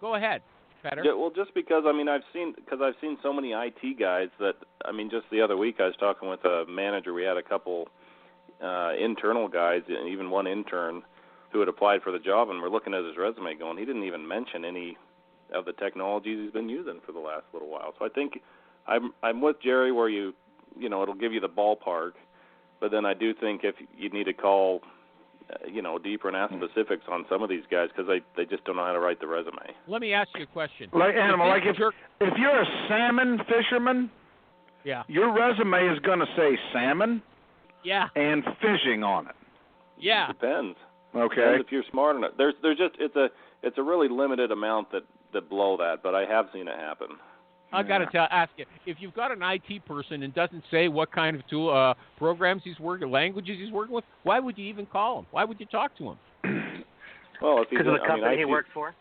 Go ahead, Petter. Yeah, well, just because I've seen so many IT guys that just the other week I was talking with a manager. We had a couple internal guys, and even one intern who had applied for the job, and we're looking at his resume going, he didn't even mention any of the technologies he's been using for the last little while. So I think I'm with Jerry where it'll give you the ballpark, but then I do think if you need to call deeper and ask specifics on some of these guys because they just don't know how to write the resume. Let me ask you a question. If you're a salmon fisherman, your resume is going to say salmon and fishing on it. Yeah. Depends. Okay. Depends if you're smart enough. There's just it's a really limited amount that blow that, but I have seen it happen. I got to ask you, if you've got an IT person and doesn't say what kind of tool, programs languages he's working with, why would you even call him? Why would you talk to him? Well, if because of the company he works for?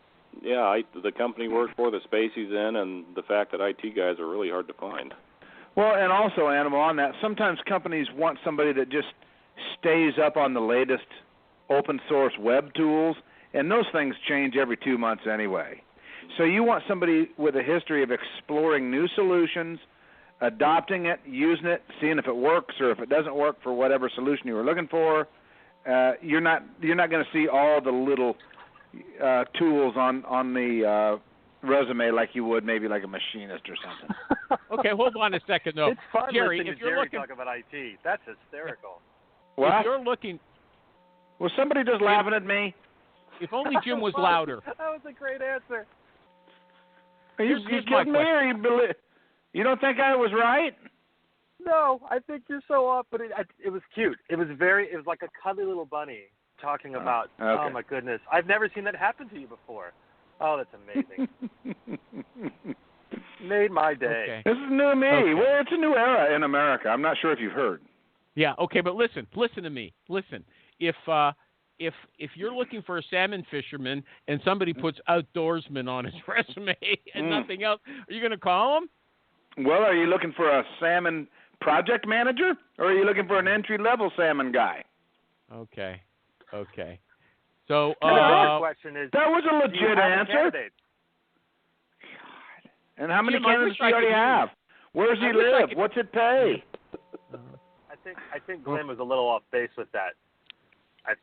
Yeah, the company he works for, the space he's in, and the fact that IT guys are really hard to find. Well, and also, Animal, on that, sometimes companies want somebody that just stays up on the latest open source web tools, and those things change every 2 months anyway. So you want somebody with a history of exploring new solutions, adopting it, using it, seeing if it works, or if it doesn't work for whatever solution you were looking for. You're not going to see all the little tools on the resume like you would maybe like a machinist or something. Okay, hold on a second though. It's fun Jerry, listening if to you're Jerry looking talk about IT. That's hysterical. What? If you're looking, was somebody just laughing at me? If only Jim was louder. That was a great answer. Are you kidding me? Or you don't think I was right? No, I think you're so off. But it was cute. It was like a cuddly little bunny talking about. Okay. Oh my goodness, I've never seen that happen to you before. Oh, that's amazing. Made my day. Okay. This is new me. Okay. Well, it's a new era in America. I'm not sure if you've heard. Yeah. Okay, but listen to me. Listen, if you're looking for a salmon fisherman and somebody puts outdoorsman on his resume and nothing else, are you going to call him? Well, are you looking for a salmon project manager, or are you looking for an entry-level salmon guy? Okay. So the question is, that was a legit answer. God. And how many candidates do you already have? Where does he live? What's it pay? I think Glenn was a little off base with that.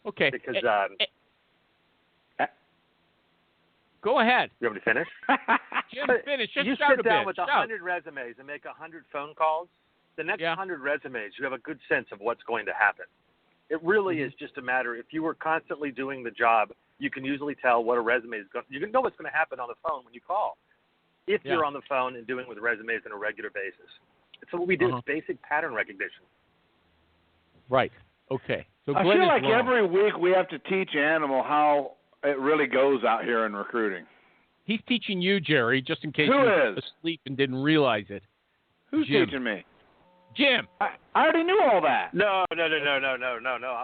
Okay. Because go ahead. You want me to finish? Jim, finish. Just you start sit down with 100 resumes and make 100 phone calls. The next 100 resumes, you have a good sense of what's going to happen. It really is just a matter. If you were constantly doing the job, you can usually tell what a resume is going. You can know what's going to happen on the phone when you call. If you're on the phone and doing with resumes on a regular basis, so what we do is basic pattern recognition. Right. Okay. So I Glenn feel like wrong. every week we have to teach Animal how it really goes out here in recruiting. He's teaching you, Jerry, just in case Who you're is? asleep and didn't realize it. Who's Jim. teaching me? Jim. I already knew all that. No. I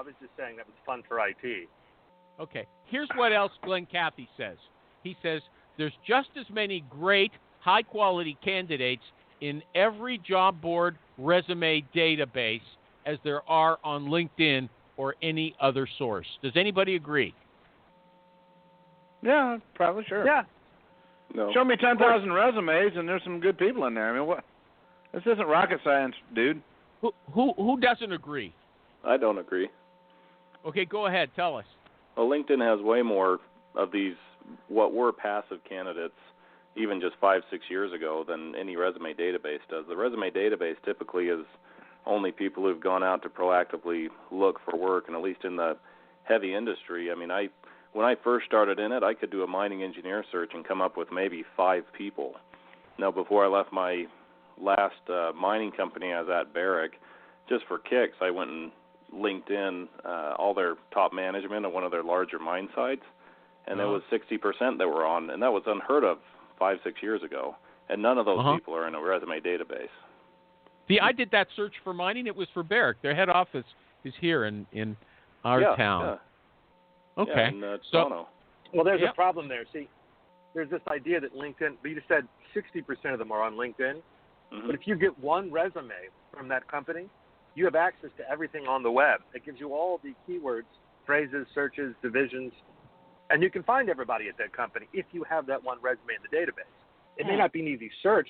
was just saying that was fun for IT. Okay. Here's what else Glenn Cathy says. He says there's just as many great, high-quality candidates in every job board resume database as there are on LinkedIn or any other source. Does anybody agree? Yeah, probably sure. Yeah. No. Show me 10,000 resumes, and there's some good people in there. I mean, what? This isn't rocket science, dude. Who doesn't agree? I don't agree. Okay, go ahead. Tell us. Well, LinkedIn has way more of these what were passive candidates even just 5-6 years ago than any resume database does. The resume database typically is only people who've gone out to proactively look for work, and at least in the heavy industry. I mean, when I first started in it, I could do a mining engineer search and come up with maybe 5 people. Now, before I left my last mining company I was at, Barrick, just for kicks, I went and linked in all their top management at one of their larger mine sites, and there was 60% that were on, and that was unheard of 5-6 years ago, and none of those people are in a resume database. See, I did that search for mining. It was for Barrick. Their head office is here in our town. Yeah. Okay. Yeah, in Toronto. Well, there's a problem there. See, there's this idea that LinkedIn, but you just said 60% of them are on LinkedIn. Mm-hmm. But if you get one resume from that company, you have access to everything on the web. It gives you all the keywords, phrases, searches, divisions, and you can find everybody at that company if you have that one resume in the database. It may not be an easy search.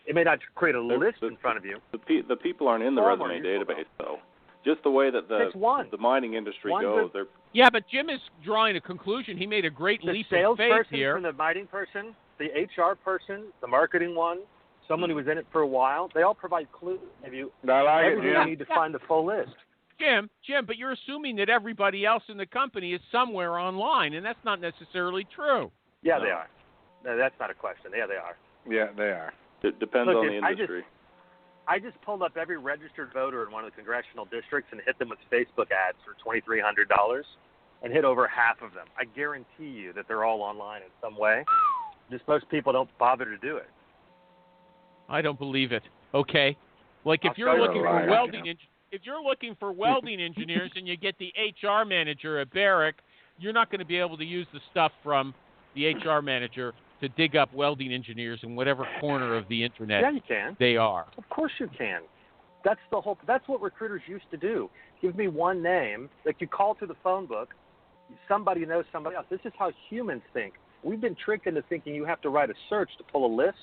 It may not create a list in front of you. The people aren't in the resume database, though. Just the way that the mining industry goes. Yeah, but Jim is drawing a conclusion. He made a great leap of faith here. From the mining person, the HR person, the marketing one, someone who was in it for a while, they all provide clues. Everything you need to find the full list. Jim, but you're assuming that everybody else in the company is somewhere online, and that's not necessarily true. Yeah, they are. No, that's not a question. Yeah, they are. Yeah, they are. It depends on the industry. I just pulled up every registered voter in one of the congressional districts and hit them with Facebook ads for $2,300 and hit over half of them. I guarantee you that they're all online in some way. Just most people don't bother to do it. I don't believe it. Okay. Like if you're looking for welding engineers and you get the HR manager at Barrick, you're not going to be able to use the stuff from the HR manager to dig up welding engineers in whatever corner of the internet you can. They are. Of course you can. That's what recruiters used to do. Give me one name. Like you call through the phone book, somebody knows somebody else. This is how humans think. We've been tricked into thinking you have to write a search to pull a list,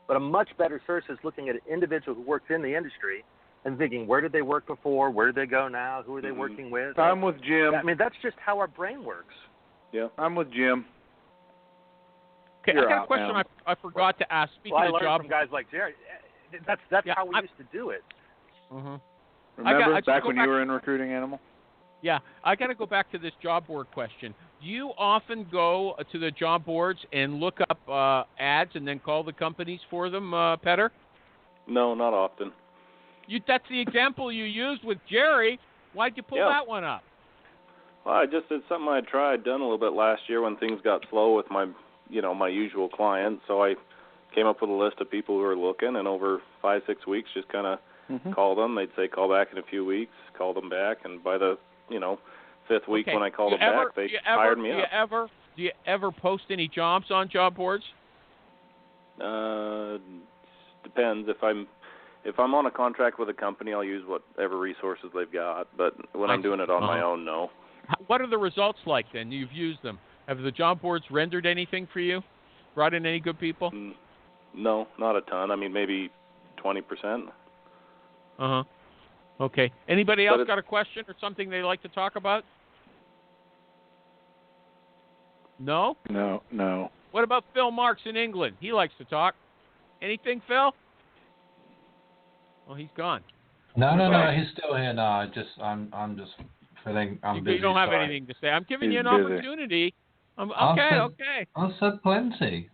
but a much better search is looking at an individual who works in the industry and thinking, where did they work before? Where did they go now? Who are they working with? I'm with Jim. I mean, that's just how our brain works. Yeah. I'm with Jim. Okay, I got a question I forgot to ask. Speaking I of learned job, from guys like Jerry. That's how we used to do it. Remember back when you were in recruiting, Animal? Yeah, I got to go back to this job board question. Do you often go to the job boards and look up ads and then call the companies for them, Petter? No, not often. That's the example you used with Jerry. Why'd you pull that one up? Well, I just did something I'd done a little bit last year when things got slow with my usual clients. So I came up with a list of people who were looking, and over 5-6 weeks, just kind of called them. They'd say call back in a few weeks, call them back, and by the 5th week when I called them back, they hired me up. Do you ever post any jobs on job boards? Depends. If I'm on a contract with a company, I'll use whatever resources they've got. But when I'm doing it on my own, no. What are the results like then? You've used them. Have the job boards rendered anything for you? Brought in any good people? No, not a ton. I mean, maybe 20%. Okay. Anybody else got a question or something they'd like to talk about? No? No. What about Phil Marks in England? He likes to talk. Anything, Phil? Well, he's gone. No, he's still here. No, I'm just feeling I'm busy. You don't have anything to say. I'm giving you an opportunity. Okay. I said plenty.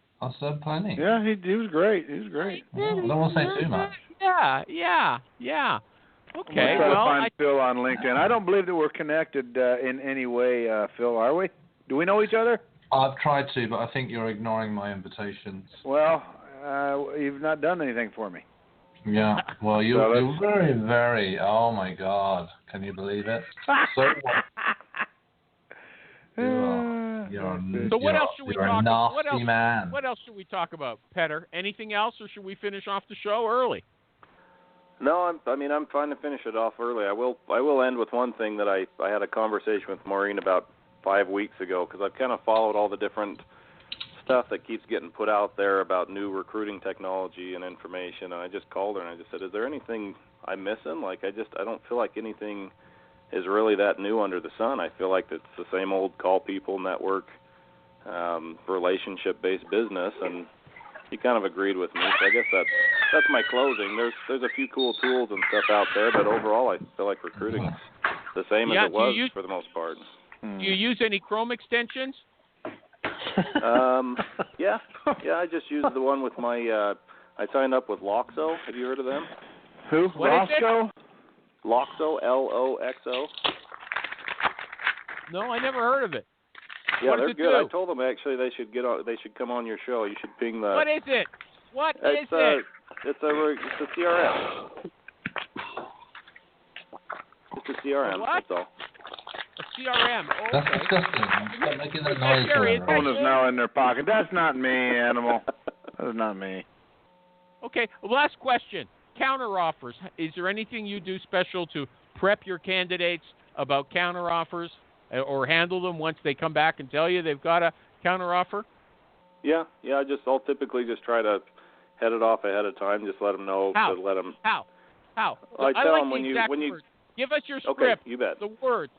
Yeah, he was great. Well, I don't want to say too much. Yeah. Okay. Well, find Phil on LinkedIn. I don't believe that we're connected in any way, Phil. Are we? Do we know each other? I've tried to, but I think you're ignoring my invitations. Well, you've not done anything for me. Yeah. Well, you're very, very. Oh my God! Can you believe it? So what else should we talk about? What else should we talk about, Petter? Anything else, or should we finish off the show early? No, I'm fine to finish it off early. I will end with one thing that I had a conversation with Maureen about 5 weeks ago, because I've kind of followed all the different stuff that keeps getting put out there about new recruiting technology and information, and I just called her and I just said, is there anything I'm missing? Like, I don't feel like anything is really that new under the sun. I feel like it's the same old call people, network, relationship-based business, and he kind of agreed with me. So I guess that's my closing. There's a few cool tools and stuff out there, but overall I feel like recruiting's the same as it was for the most part. Do you use any Chrome extensions? Yeah, I just used the one with my, I signed up with Loxo. Have you heard of them? Who? What is it? Loxo, Loxo. No, I never heard of it. Yeah, what they're does it good. do? I told them actually they should come on your show. You should ping the. What is it? It's a CRM. It's a CRM. What? That's all. A CRM. Oh, That's okay. disgusting. Stop making that noise. Jerry, Glenn. Phone is now in their pocket. That's not me, Animal. That is not me. Okay, last question. Counteroffers. Is there anything you do special to prep your candidates about counteroffers or handle them once they come back and tell you they've got a counteroffer? Yeah. I'll typically just try to head it off ahead of time. Just let them know. How? To let them. How? I like tell them the when exact you. words. Give us your Okay, script. you bet. The words.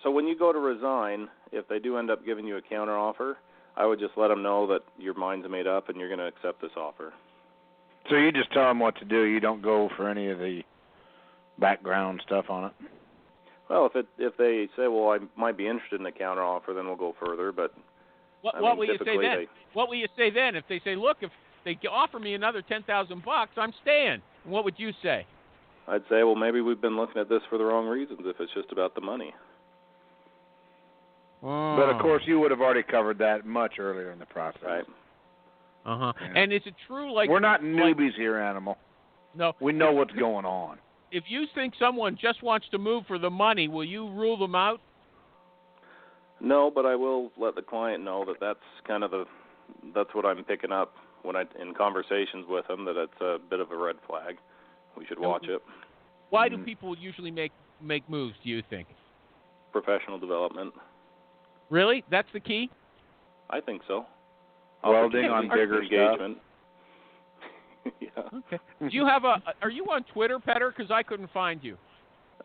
So when you go to resign, if they do end up giving you a counteroffer, I would just let them know that your mind's made up and you're going to accept this offer. So you just tell them what to do. You don't go for any of the background stuff on it. Well, if they say, well, I might be interested in a counteroffer, then we'll go further. But What will you say then? they, What will you say then if they say, look, if they offer me another $10,000, I'm staying? What would you say? I'd say, well, maybe we've been looking at this for the wrong reasons if it's just about the money. Oh. But, of course, you would have already covered that much earlier in the process. Right. Uh-huh. Yeah. And is it true, like... We're not newbies here, Animal. No. We know what's going on. If you think someone just wants to move for the money, will you rule them out? No, but I will let the client know that that's kind of that's what I'm picking up when in conversations with them, that it's a bit of a red flag. We should watch it. Why do people usually make moves, do you think? Professional development. Really? That's the key? I think so. Welding on bigger engagement. Yeah. Okay. Do you have are you on Twitter, Petter? Because I couldn't find you.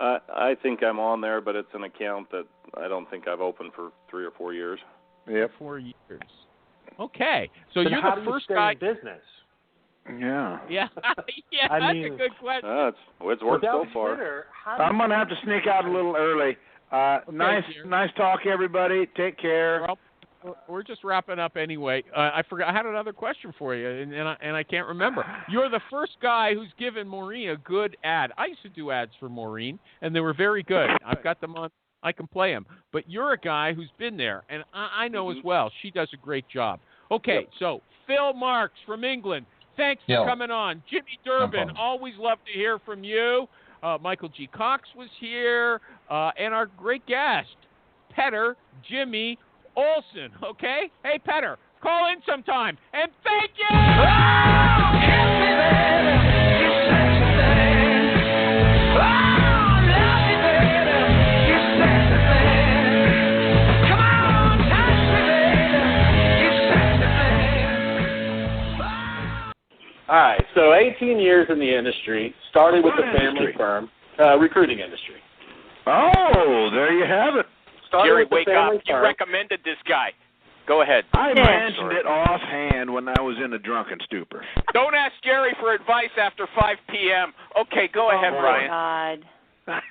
I think I'm on there, but it's an account that I don't think I've opened for 3 or 4 years. Yep. 4 years. Okay. So Then you're how the do you first stay guy. in business? Yeah. Yeah. Yeah, I that's mean, a good question. It's worked so Without far. Twitter, I'm going to have to sneak out a little early. Nice talk, everybody. Take care. Well, we're just wrapping up anyway. I forgot. I had another question for you, and I can't remember. You're the first guy who's given Maureen a good ad. I used to do ads for Maureen, and they were very good. I've got them on. I can play them. But you're a guy who's been there, and I know as well. She does a great job. Okay, So Phil Marks from England, thanks for coming on. Jimmy Durbin, always love to hear from you. Michael G. Cox was here, and our great guest, Petter Jimmy Olsen, okay? Hey, Petter, call in sometime, and thank you! All right, so 18 years in the industry, started with the family firm, recruiting industry. Oh, there you have it. Jerry, wake up. You recommended this guy. Go ahead. I mentioned it offhand when I was in a drunken stupor. Don't ask Jerry for advice after 5 p.m. Okay, go ahead, Brian. God.